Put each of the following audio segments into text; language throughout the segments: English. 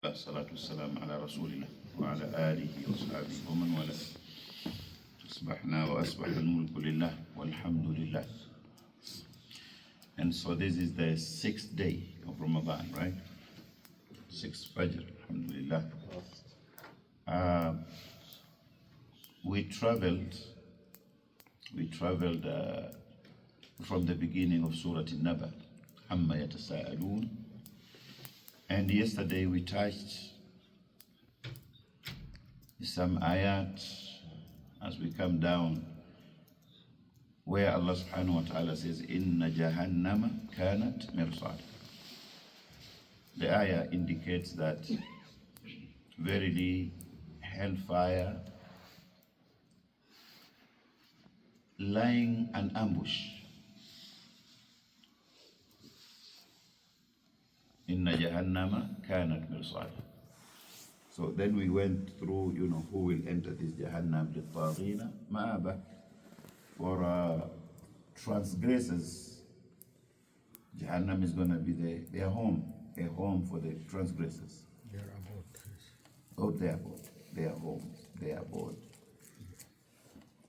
الصلاة والسلام على رسول الله وعلى آله وصحبه ومن والاه. أصبحنا وأصبح الملك لله والحمد لله. And so this is the 6th day of Ramadan, right? 6th Fajr, alhamdulillah. We traveled from the beginning of Surat Naba, Amma yatasa'aloon. And yesterday we touched some ayat as we come down where Allah subhanahu wa ta'ala says, Inna jahannama kanat mirsad. The ayah indicates that verily hellfire lying an ambush. Inna jahannama kanat mirsad. So then we went through, who will enter this jahannam, للطاغين مآبة, for transgressors. Jahannam is going to be their home, a home for the transgressors. Their abode. Oh, their abode, their homes, their abode,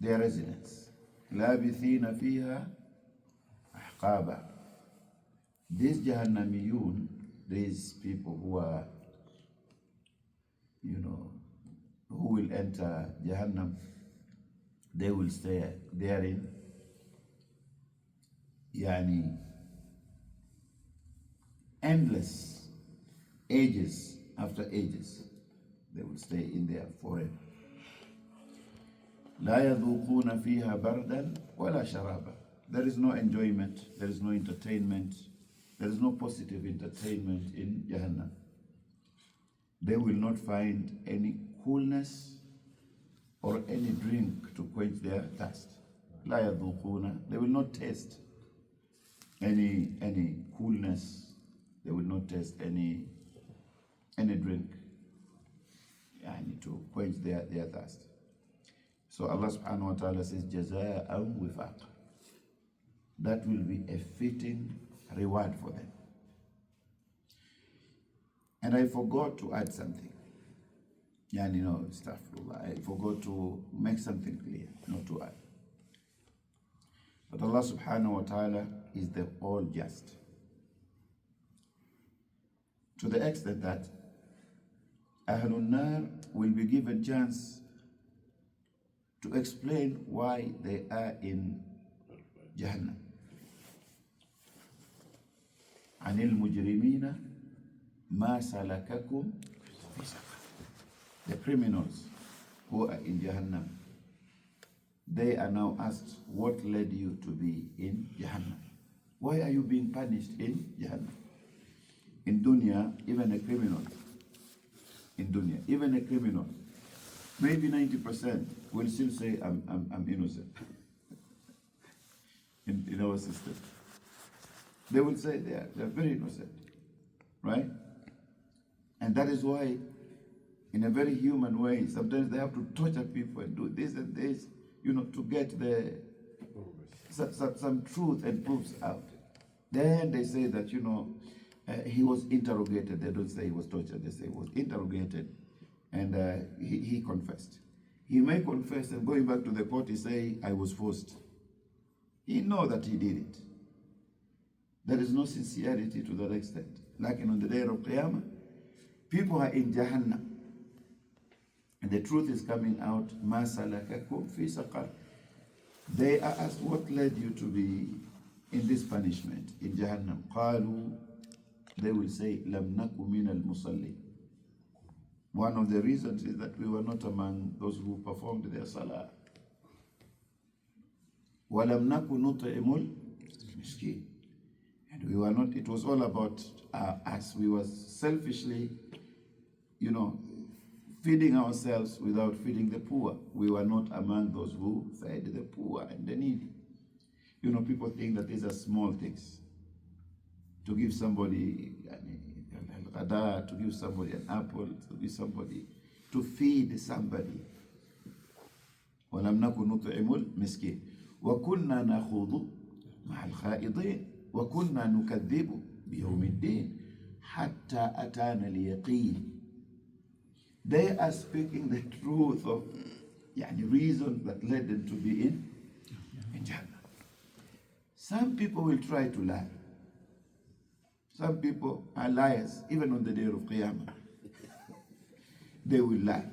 their residence. لابثين فيها أحقابا. These Jahannamiyun, these people who are, who will enter Jahannam, they will stay therein, endless ages after ages. They will stay in there forever. لا يذوقون فيها بردا ولا شرابا. There is no enjoyment, there is no entertainment, there is no positive entertainment in Jahannam. They will not find any coolness or any drink to quench their thirst. لا يذوقون, they will not taste any coolness, they will not taste any drink to quench their thirst. So Allah subhanahu wa ta'ala says, Jaza'an wifaqa. That will be a fitting reward for them. And I forgot to add something. Astaghfirullah. I forgot to make something clear, not to add. But Allah subhanahu wa ta'ala is the all just. To the extent that Ahlun Nar will be given chance to explain why they are in Jahannam. عن المجرمين ما سلككم في سقر. The criminals who are in Jahannam, they are now asked, what led you to be in Jahannam? Why are you being punished in Jahannam? In dunya, even a criminal, maybe 90% will still say, I'm innocent. in our system, they will say they're very innocent, right? And that is why, in a very human way, sometimes they have to torture people and do this and this, to get some truth and proofs out. Then they say that, he was interrogated. They don't say he was tortured, they say he was interrogated, and he confessed. He may confess, and going back to the court, he say, I was forced. He know that he did it. There is no sincerity to that extent. Like on the day of Qiyamah, people are in Jahannam, and the truth is coming out. Ma salakakum fi saqar. They are asked, what led you to be in this punishment in Jahannam? Qalu, they will say, lam naku min al musalli. One of the reasons is that we were not among those who performed their salah. Wa lam naku nut'imul miskin. And we were not, it was all about us. We were selfishly, feeding ourselves without feeding the poor. We were not among those who fed the poor and the needy. People think that these are small things. To give somebody al-ghada, to give somebody an apple, to give somebody, to feed somebody. وَلَمْ نَكُنْ نُطْعِمُ الْمِسْكِينَ وَكُنَّا نَخُوضُ مَعَ الْخَائِضِينَ وَكُنَّا نُكَذِّبُ بِيَوْمِ الدِّينِ حَتَّى أَتَانَا الْيَقِينَ. They are speaking the truth of reasons that led them to be in Jannah. Some people will try to lie. Some people are liars, even on the day of Qiyamah. They will lie.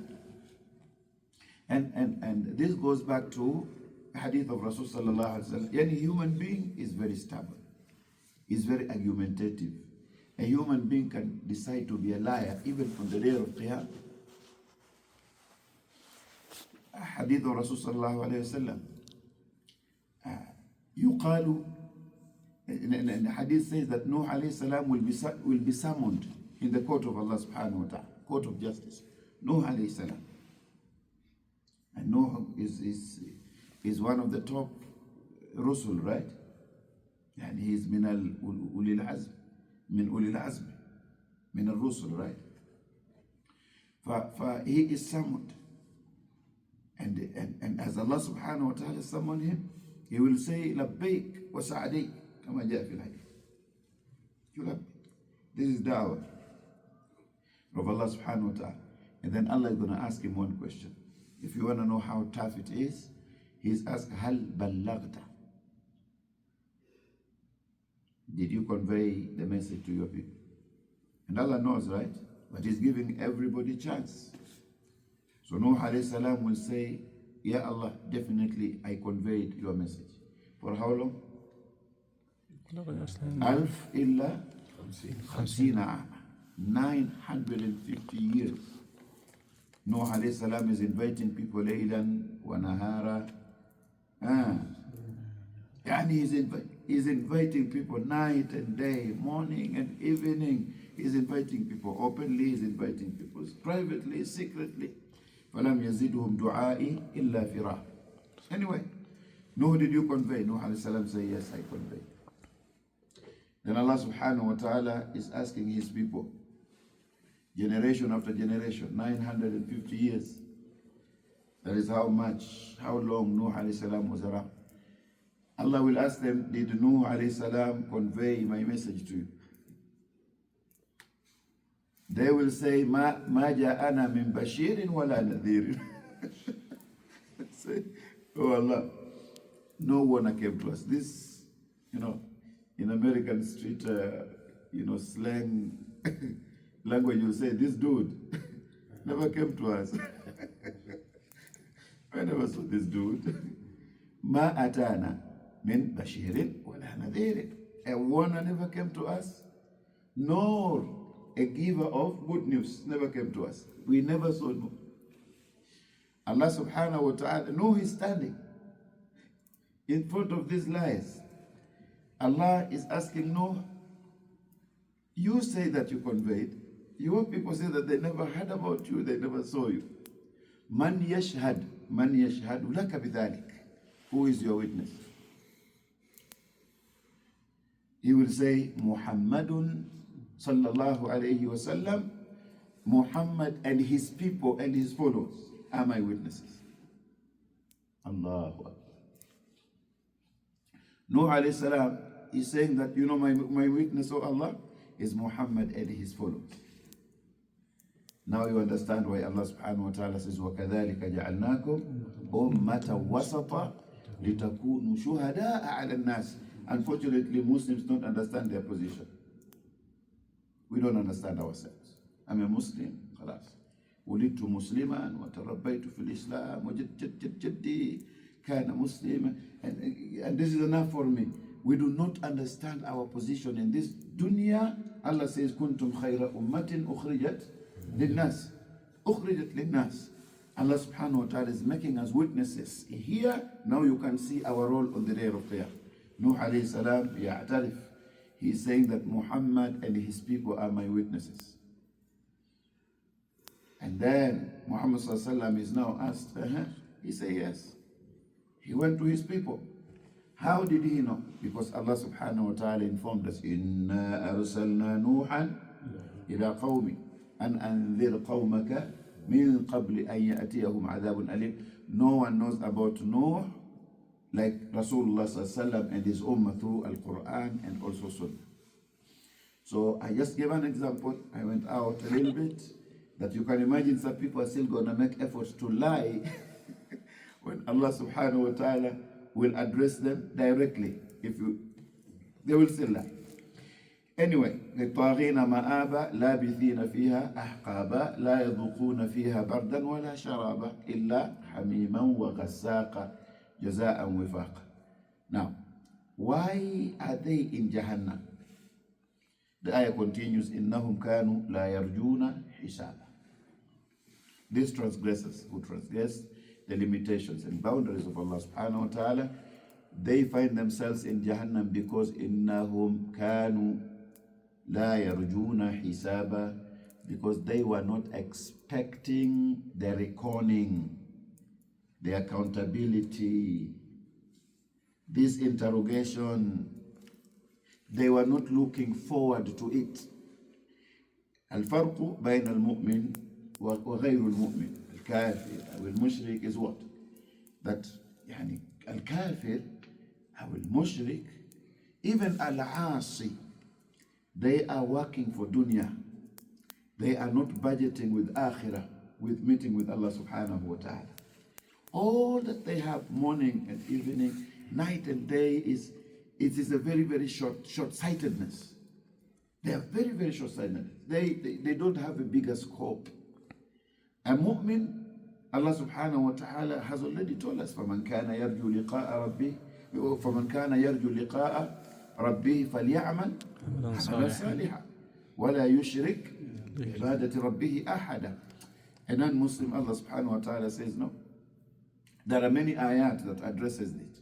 And this goes back to hadith of Rasul sallallahu alaihi wasallam. Any human being is very stubborn, is very argumentative. A human being can decide to be a liar even on the day of Qiyamah. Hadith of Rasul sallallahu alaihi wasallam. يقال, and the hadith says that Nuh alayhi salam will be summoned in the court of Allah subhanahu wa ta'ala, court of justice. Nuh alayhi salam. And Nuh is one of the top Rusul, right? And he is min ulil azm, min ulil azm, min al-Rusul, right? He is summoned. And as Allah subhanahu wa ta'ala summoned him, he will say, Labbaik wa sa'adik, kama jaa fil hadith. This is da'wah of Allah subhanahu wa ta'ala. And then Allah is going to ask him one question. If you want to know how tough it is, he's asked, Hal ballagta? Did you convey the message to your people? And Allah knows, right? But he's giving everybody chance. So Nuh alayhi salam will say, Ya Allah, definitely I conveyed your message. For how long? Alf illa khamsina ama. 950 years. Nuh alayhi salam is inviting people laylan wa nahara. He's inviting people night and day, morning and evening. He's inviting people openly, he's inviting people privately, secretly. فَلَمْ يَزِدْهُمْ دُعَائِي إِلَّا فِرَارٍ. Anyway, Nuh, did you convey? Nuh alayhi salam say, yes, I conveyed. Then Allah subhanahu wa ta'ala is asking his people, generation after generation, 950 years. That is how long Nuh alayhi salam was around. Allah will ask them, did Nuh alayhi salam convey my message to you? They will say, Ma ja'ana min bashirin wala nadhirin. Say, oh Allah, no one came to us. This, in American street, slang language, you say, this dude never came to us. I never saw this dude. Ma atana min bashirin wala nadhirin. A warner never came to us, nor a giver of good news never came to us. We never saw Nuh. Allah subhanahu wa ta'ala, Nuh is standing in front of these lies. Allah is asking Nuh, you say that you conveyed. Your people say that they never heard about you, they never saw you. Man yashhad laka bidhalik. Who is your witness? He will say, Muhammadun sallallahu alayhi wa sallam, Muhammad and his people and his followers are my witnesses. Allahu Akbar. Nuh alayhi salam is saying that, my witness, oh Allah, is Muhammad and his followers. Now you understand why Allah subhanahu wa ta'ala says, وَكَذَلِكَ جَعَلْنَاكُمْ أُمَّةً وَسَطًا لِتَكُونُوا شُهَدَاءَ عَلَى النَّاسِ. Unfortunately, Muslims don't understand their position. We don't understand ourselves. I'm a Muslim, خلاص. ولدت مسلما وتربيت في الإسلام وجد جدي كان مسلما, and this is enough for me. We do not understand our position in this dunya. Allah says, كنتم خير أمة أخرجت للناس. أخرجت للناس. Allah subhanahu wa ta'ala is making us witnesses. Here, now you can see our role on the day of Qiyamah. Nuh alayhi salam, ya'tarif. He is saying that Muhammad and his people are my witnesses. And then Muhammad sallallahu alaihi wasallam is now asked, he said yes. He went to his people. How did he know? Because Allah subhanahu wa ta'ala informed us, Inna arsalna Nuhan ila qawmi an anzir qawmaka min qabli an ya'tiyahum adhabun alim. No one knows about Nuh like Rasulullah sallallahu and his ummah through Al-Qur'an and also Sunnah. So I just gave an example. I went out a little bit. that you can imagine some people are still going to make efforts to lie when Allah subhanahu wa ta'ala will address them directly. They will still lie. Anyway, للطاغين مآبا لابثين فيها أحقابا لا يذوقون فيها بردا ولا شرابا إلا حميما وغساقا جزاء وفاقا. Now, why are they in Jahannam? The ayah continues, إنهم كانوا لا يرجون حسابا. These transgressors who transgress the limitations and boundaries of Allah subhanahu wa ta'ala, they find themselves in Jahannam because إنهم كانوا لا يرجون حسابا, because they were not expecting the reckoning, the accountability, this interrogation. They were not looking forward to it. الفرق بين المؤمن وغير المؤمن الكافر أو المشرك is what? That يعني الكافر أو المشرك, even العاصي, they are working for dunya. They are not budgeting with akhirah, with meeting with Allah subhanahu wa ta'ala. All that they have morning and evening, night and day is a very, very short-sightedness. They are very, very short-sighted. They don't have a bigger scope. A mu'min, Allah subhanahu wa ta'ala has already told us, فَمَنْ كَانَ يَرْجُو لِقَاءَ رَبِّهِ فَمَنْ كَانَ يَرْجُو لِقَاءَ رَبِّهِ فَلْيَعْمَلْ عَمَلًا صَالِحًا وَلَا يُشْرِكْ بِعِبَادَةِ رَبِّهِ أَحَدًا. A non-Muslim, Allah subhanahu wa ta'ala says no. There are many ayat that addresses it.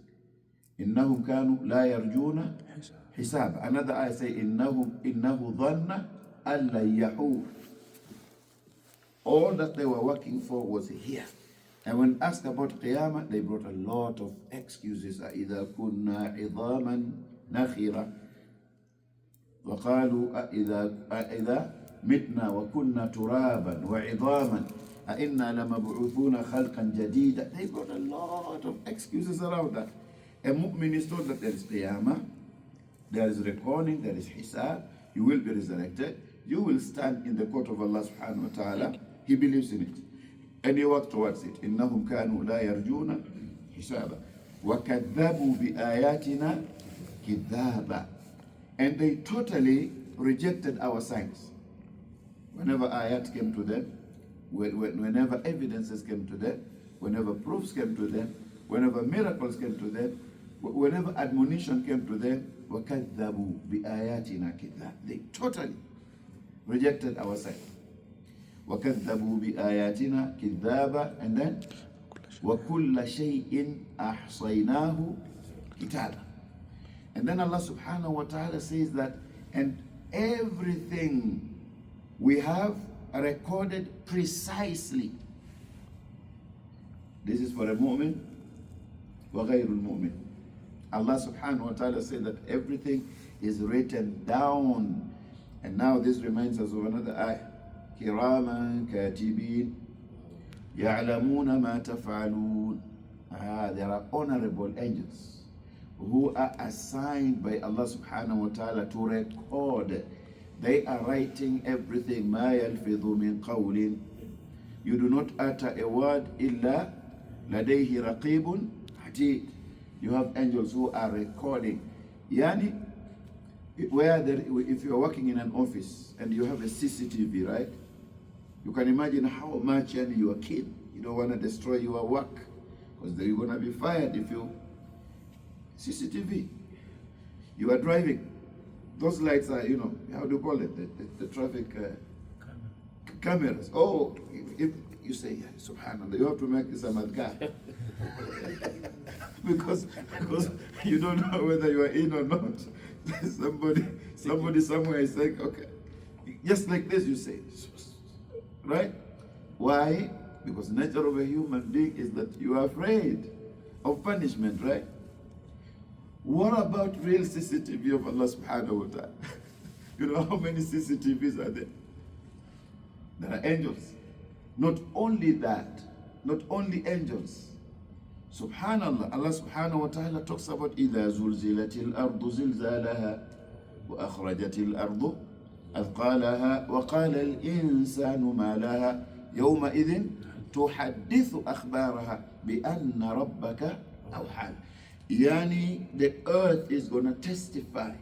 إنهم كانوا لا يرجون حساب. Another ayah say إنه ظن أن لن يحور. All that they were working for was here. And when asked about Qiyamah, they brought a lot of excuses. إذا كنا عظاما نخرة وقالوا إذا متنا وكنا ترابا وعظاما أئنا لمبعوثون خلقا جديدا. They brought a lot of excuses around that. A mu'min is told that there is Qiyamah, there is reckoning, there is Hisab, you will be resurrected, you will stand in the court of Allah subhanahu wa ta'ala. He believes in it and he works towards it. إنهم كانوا لا يرجون حسابا وكذبوا بآياتنا كذابا. And they totally rejected our signs. Whenever ayat came to them, whenever evidences came to them, whenever proofs came to them, whenever miracles came to them, whenever admonition came to them, وَكَذَّبُوا بِآيَاتِنَا كِذَّابًا. They totally rejected our sign. وَكَذَّبُوا بِآيَاتِنَا كِذَّابًا. And then وَكُلَّ شَيْءٍ أَحْصَيْنَاهُ كِتَابًا. And then Allah subhanahu wa ta'ala says that, and everything we have recorded precisely. This is for a mu'min wa ghayrul mu'min. Allah subhanahu wa ta'ala said that everything is written down. And now this reminds us of another ayah. Kiraman katibin ya'lamuna ma taf'alun. There are honorable angels who are assigned by Allah subhanahu wa ta'ala to record. They are writing everything. Ma yalfidhu min qawlin. You do not utter a word illa ladayhi raqibun atid. You have angels who are recording. Yani, if you are working in an office and you have a CCTV, right? You can imagine how much you are keen. You don't want to destroy your work because you're going to be fired if you CCTV. You are driving. Those lights are, how do you call it? The traffic cameras. Oh, if you say, yeah, subhanallah, you have to make this a madhkar. because you don't know whether you are in or not. somebody somewhere is saying, okay, just like this you say, right? Why? Because the nature of a human being is that you are afraid of punishment, right? What about real CCTV of Allah subhanahu wa ta'ala? You know how many CCTVs are there? There are angels. Not only that, not only angels. Subhanallah, Allah subhanahu wa ta'ala talks about إِذَا زُلْزِلَتِ الْأَرْضُ زِلْزَالَهَا وَأَخْرَجَتِ الْأَرْضُ أثقالها وقال الإنسان ما لها يومئذ تحدث أخبارها بأن ربك أوحى. Yani, the earth is going to testify.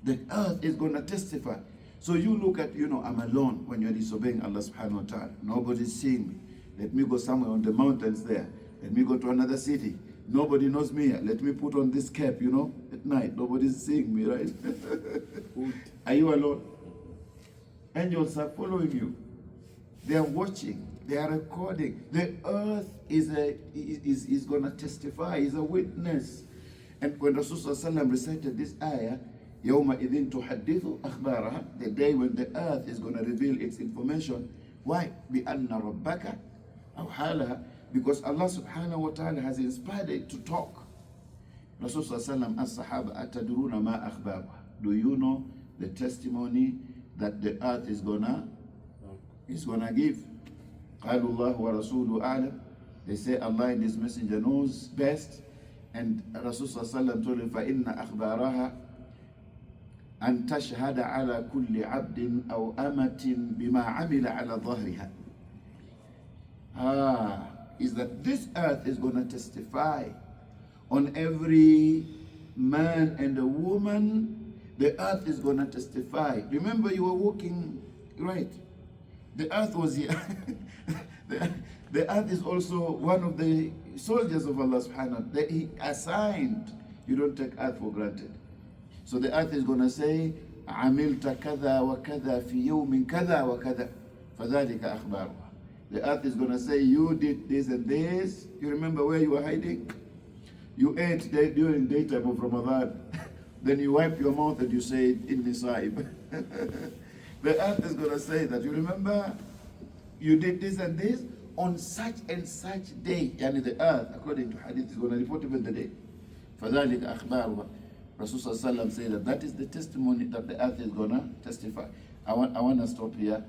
The earth is going to testify. So you look at, I'm alone when you're disobeying Allah subhanahu wa ta'ala. Nobody's seeing me. Let me go somewhere on the mountains there. Let me go to another city. Nobody knows me. Let me put on this cap, at night. Nobody's seeing me, right? Are you alone? Angels are following you. They are watching. They are recording. The earth is going to testify, is a witness. And when Rasulullah recited this ayah, يَوْمَئِذٍ تُحَدِّثُ أَخْبَارَهَا, the day when the earth is going to reveal its information. Why? بِأَنَّ رَبَّكَ أَوْحَالَهَا, because Allah subhanahu wa ta'ala has inspired it to talk. Rasulullah asked Sahaba, أَتَدْرُونَ مَا أَخْبَارُهَا, do you know the testimony that the earth is gonna give? قالوا الله ورسوله أعلم. They say Allah and His Messenger knows best. And Rasulullah told him, فَإِنَّ أَخْبَارَهَا أَن تَشْهَدَ عَلَى كُلِّ عَبْدٍ أَوْ أَمَةٍ بِمَا عَمِلَ عَلَى ظَهْرِهَا. Is that this earth is going to testify on every man and a woman. The earth is going to testify. Remember, you were walking, right? The earth was here. The earth is also one of the soldiers of Allah subhanahu wa ta'ala that He assigned. You don't take earth for granted. So the earth is going to say, عملت كذا وكذا في يوم كذا وكذا فذلك أخبارها. The earth is going to say, you did this and this. You remember where you were hiding? You ate during daytime of Ramadan. Then you wipe your mouth and you say, Inni Sa'ib. The earth is going to say that, you remember, you did this and this on such and such day. Yani the earth, according to hadith, is going to report even the day. فَذَلِكَ أَخْبَارُهَا. Rasulullah said that is the testimony that the earth is going to testify. I want to stop here.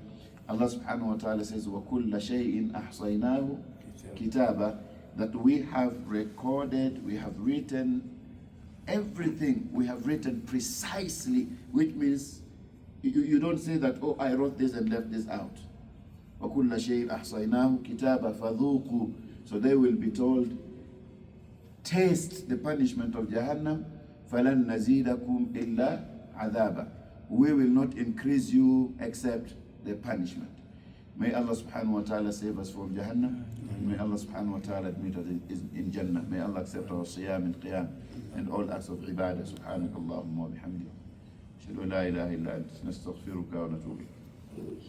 Allah subhanahu wa ta'ala says, وَكُلَّ شَيْءٍ أَحْصَيْنَاهُ كِتَابًا, that we have recorded, we have written everything, we have written precisely, which means you don't say that, oh, I wrote this and left this out. وَكُلَّ شَيْءٍ أَحْصَيْنَاهُ كِتَابًا فَذُوقُوا. So they will be told, taste the punishment of Jahannam. فَلَن نَزِيدَكُمْ إِلَّا عَذَابًا. We will not increase you except the punishment. May Allah subhanahu wa ta'ala save us from Jahannam. May Allah subhanahu wa ta'ala admit us in Jannah. May Allah accept our siyam and qiyam and all acts of ibadah. Subhanak Allahumma wa bihamdik. Ashhadu an la ilaha illa anta nastaghfiruka wa natubu ilayk.